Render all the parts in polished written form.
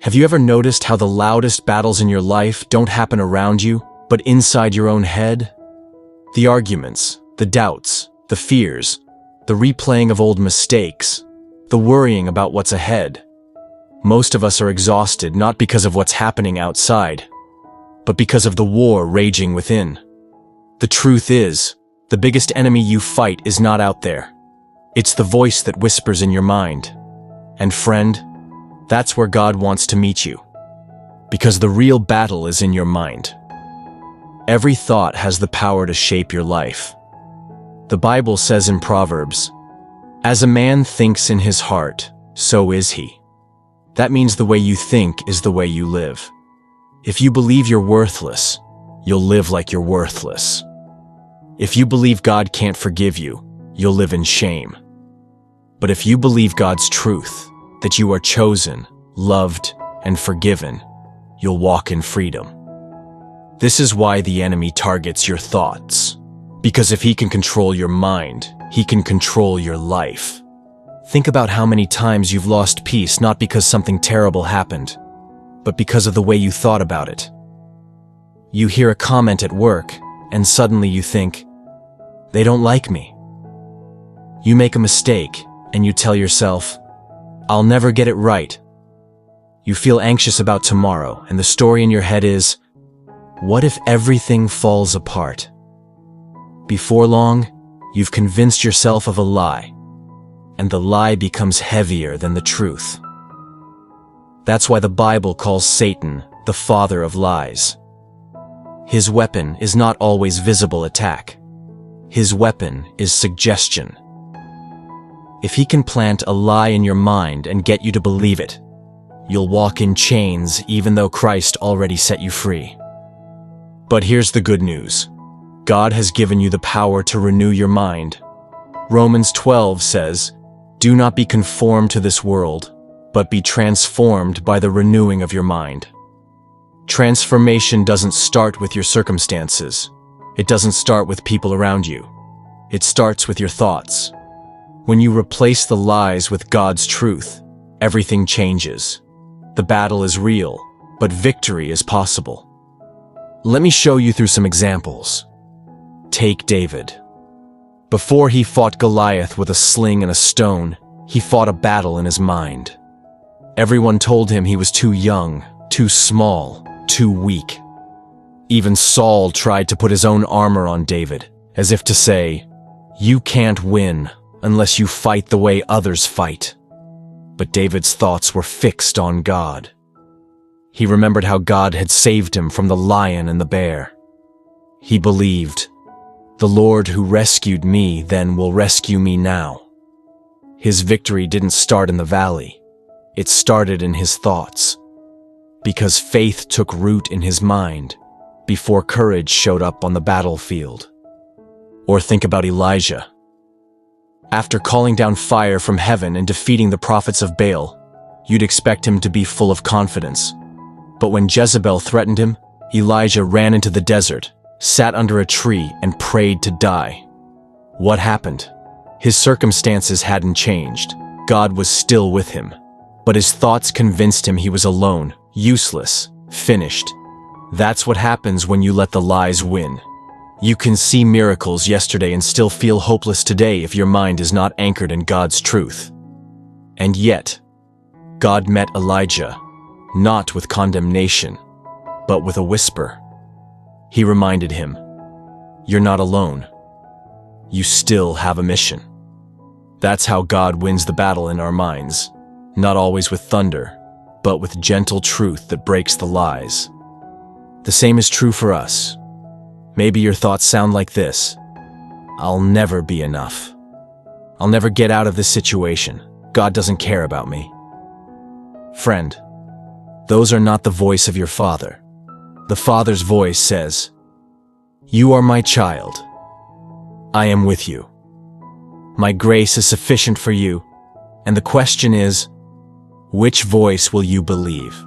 Have you ever noticed how the loudest battles in your life don't happen around you, but inside your own head? The arguments, the doubts, the fears, the replaying of old mistakes, the worrying about what's ahead. Most of us are exhausted not because of what's happening outside, but because of the war raging within. The truth is, the biggest enemy you fight is not out there. It's the voice that whispers in your mind. And friend, that's where God wants to meet you. Because the real battle is in your mind. Every thought has the power to shape your life. The Bible says in Proverbs, "As a man thinks in his heart, so is he." That means the way you think is the way you live. If you believe you're worthless, you'll live like you're worthless. If you believe God can't forgive you, you'll live in shame. But if you believe God's truth, that you are chosen, loved, and forgiven, you'll walk in freedom. This is why the enemy targets your thoughts. Because if he can control your mind, he can control your life. Think about how many times you've lost peace not because something terrible happened, but because of the way you thought about it. You hear a comment at work, and suddenly you think, "They don't like me." You make a mistake, and you tell yourself, "I'll never get it right." You feel anxious about tomorrow, and the story in your head is, "What if everything falls apart?" Before long, you've convinced yourself of a lie, and the lie becomes heavier than the truth. That's why the Bible calls Satan the father of lies. His weapon is not always visible attack. His weapon is suggestion. If he can plant a lie in your mind and get you to believe it, you'll walk in chains even though Christ already set you free. But here's the good news. God has given you the power to renew your mind. Romans 12 says, "Do not be conformed to this world, but be transformed by the renewing of your mind." Transformation doesn't start with your circumstances. It doesn't start with people around you. It starts with your thoughts. When you replace the lies with God's truth, everything changes. The battle is real, but victory is possible. Let me show you through some examples. Take David. Before he fought Goliath with a sling and a stone, he fought a battle in his mind. Everyone told him he was too young, too small, too weak. Even Saul tried to put his own armor on David, as if to say, "You can't win unless you fight the way others fight." But David's thoughts were fixed on God. He remembered how God had saved him from the lion and the bear. He believed, "The Lord who rescued me then will rescue me now." His victory didn't start in the valley. It started in his thoughts. Because faith took root in his mind before courage showed up on the battlefield. Or think about Elijah. After calling down fire from heaven and defeating the prophets of Baal, you'd expect him to be full of confidence. But when Jezebel threatened him, Elijah ran into the desert, sat under a tree, and prayed to die. What happened? His circumstances hadn't changed. God was still with him. But his thoughts convinced him he was alone, useless, finished. That's what happens when you let the lies win. You can see miracles yesterday and still feel hopeless today if your mind is not anchored in God's truth. And yet, God met Elijah, not with condemnation, but with a whisper. He reminded him, "You're not alone. You still have a mission." That's how God wins the battle in our minds, not always with thunder, but with gentle truth that breaks the lies. The same is true for us. Maybe your thoughts sound like this: "I'll never be enough. I'll never get out of this situation. God doesn't care about me." Friend, those are not the voice of your Father. The Father's voice says, "You are my child. I am with you. My grace is sufficient for you." And the question is, which voice will you believe?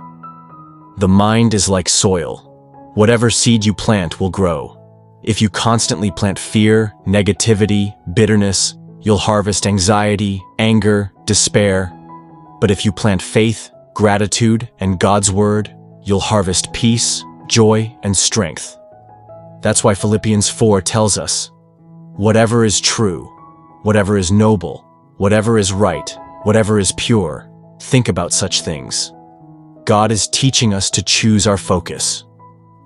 The mind is like soil. Whatever seed you plant will grow. If you constantly plant fear, negativity, bitterness, you'll harvest anxiety, anger, despair. But if you plant faith, gratitude, and God's word, you'll harvest peace, joy, and strength. That's why Philippians 4 tells us, whatever is true, whatever is noble, whatever is right, whatever is pure, think about such things. God is teaching us to choose our focus,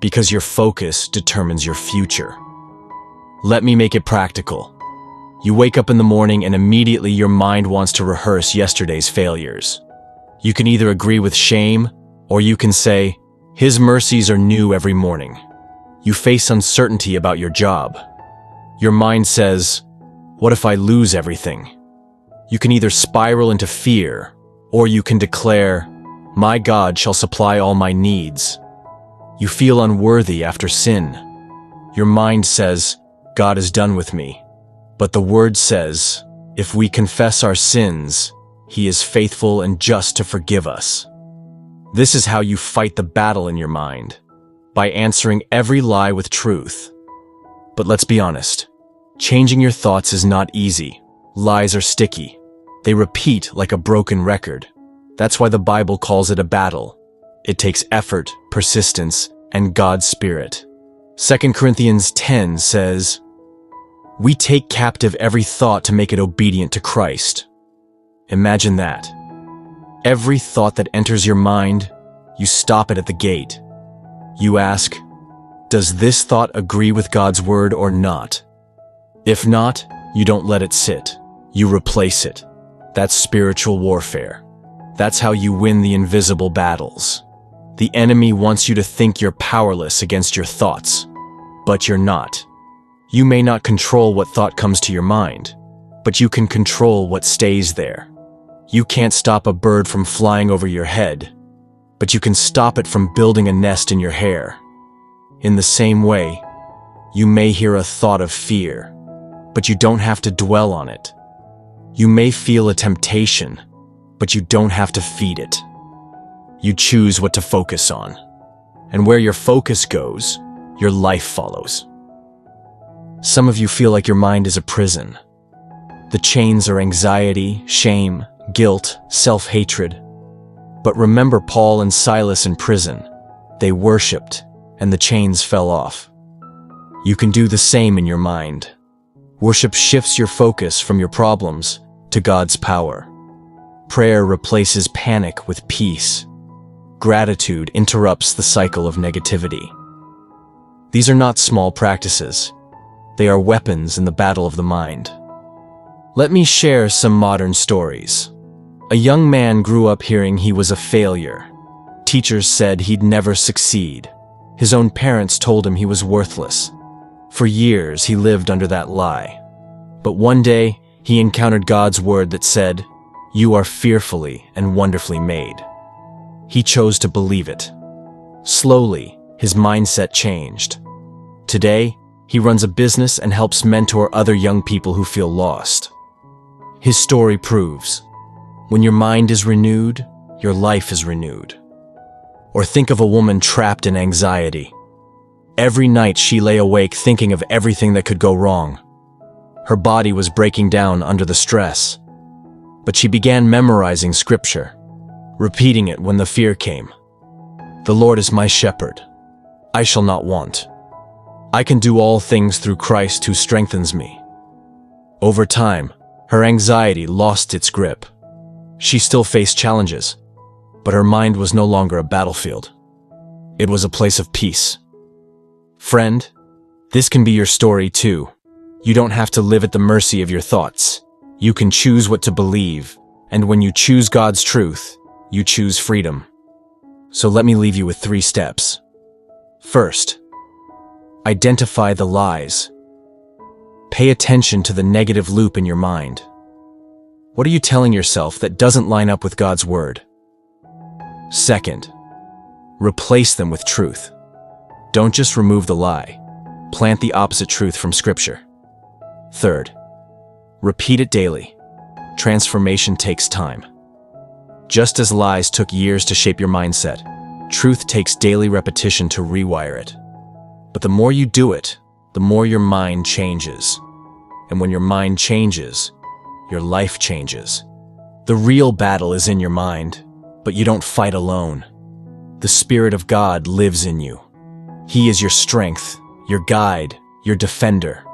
because your focus determines your future. Let me make it practical. You wake up in the morning and immediately your mind wants to rehearse yesterday's failures. You can either agree with shame, or you can say, His mercies are new every morning. You face uncertainty about your job. Your mind says, what if I lose everything? You can either spiral into fear, or you can declare, my God shall supply all my needs. You feel unworthy after sin. Your mind says, God is done with me. But the word says, if we confess our sins, He is faithful and just to forgive us. This is how you fight the battle in your mind, by answering every lie with truth. But let's be honest, changing your thoughts is not easy. Lies are sticky. They repeat like a broken record. That's why the Bible calls it a battle. It takes effort, persistence, and God's Spirit. 2 Corinthians 10 says, we take captive every thought to make it obedient to Christ. Imagine that. Every thought that enters your mind, you stop it at the gate. You ask, does this thought agree with God's word or not? If not, you don't let it sit. You replace it. That's spiritual warfare. That's how you win the invisible battles. The enemy wants you to think you're powerless against your thoughts, but you're not. You may not control what thought comes to your mind, but you can control what stays there. You can't stop a bird from flying over your head, but you can stop it from building a nest in your hair. In the same way, you may hear a thought of fear, but you don't have to dwell on it. You may feel a temptation, but you don't have to feed it. You choose what to focus on, and where your focus goes, your life follows. Some of you feel like your mind is a prison. The chains are anxiety, shame, guilt, self-hatred. But remember Paul and Silas in prison. They worshipped, and the chains fell off. You can do the same in your mind. Worship shifts your focus from your problems to God's power. Prayer replaces panic with peace. Gratitude interrupts the cycle of negativity. These are not small practices. They are weapons in the battle of the mind. Let me share some modern stories. A young man grew up hearing he was a failure. Teachers said he'd never succeed. His own parents told him he was worthless. For years, he lived under that lie. But one day, he encountered God's word that said, "You are fearfully and wonderfully made." He chose to believe it. Slowly, his mindset changed. Today, he runs a business and helps mentor other young people who feel lost. His story proves, when your mind is renewed, your life is renewed. Or think of a woman trapped in anxiety. Every night she lay awake thinking of everything that could go wrong. Her body was breaking down under the stress. But she began memorizing scripture, repeating it when the fear came. "The Lord is my shepherd. I shall not want. I can do all things through Christ who strengthens me." Over time, her anxiety lost its grip. She still faced challenges, but her mind was no longer a battlefield. It was a place of peace. Friend, this can be your story too. You don't have to live at the mercy of your thoughts. You can choose what to believe, and when you choose God's truth, you choose freedom. So let me leave you with 3 steps. First, identify the lies. Pay attention to the negative loop in your mind. What are you telling yourself that doesn't line up with God's word? Second, replace them with truth. Don't just remove the lie. Plant the opposite truth from Scripture. Third, repeat it daily. Transformation takes time. Just as lies took years to shape your mindset, truth takes daily repetition to rewire it. But the more you do it, the more your mind changes. And when your mind changes, your life changes. The real battle is in your mind. but you don't fight alone. The Spirit of God lives in you. He is your strength, your guide, your defender.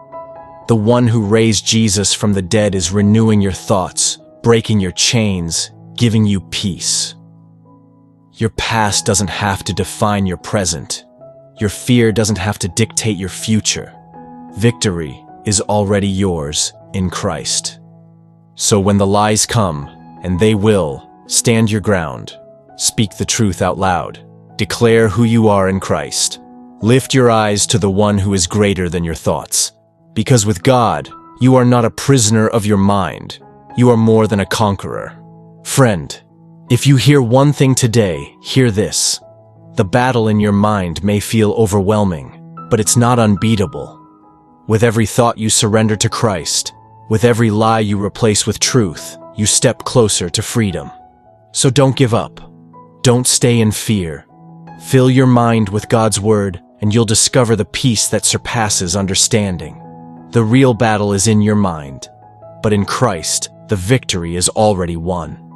The one who raised Jesus from the dead is renewing your thoughts, breaking your chains, giving you peace. Your past doesn't have to define your present. Your fear doesn't have to dictate your future. Victory is already yours in Christ. So when the lies come, and they will, stand your ground. Speak the truth out loud. Declare who you are in Christ. Lift your eyes to the one who is greater than your thoughts. Because with God, you are not a prisoner of your mind. You are more than a conqueror. Friend, if you hear one thing today, hear this. The battle in your mind may feel overwhelming, but it's not unbeatable. With every thought you surrender to Christ, with every lie you replace with truth, you step closer to freedom. So don't give up. Don't stay in fear. Fill your mind with God's word, and you'll discover the peace that surpasses understanding. The real battle is in your mind, but in Christ, the victory is already won.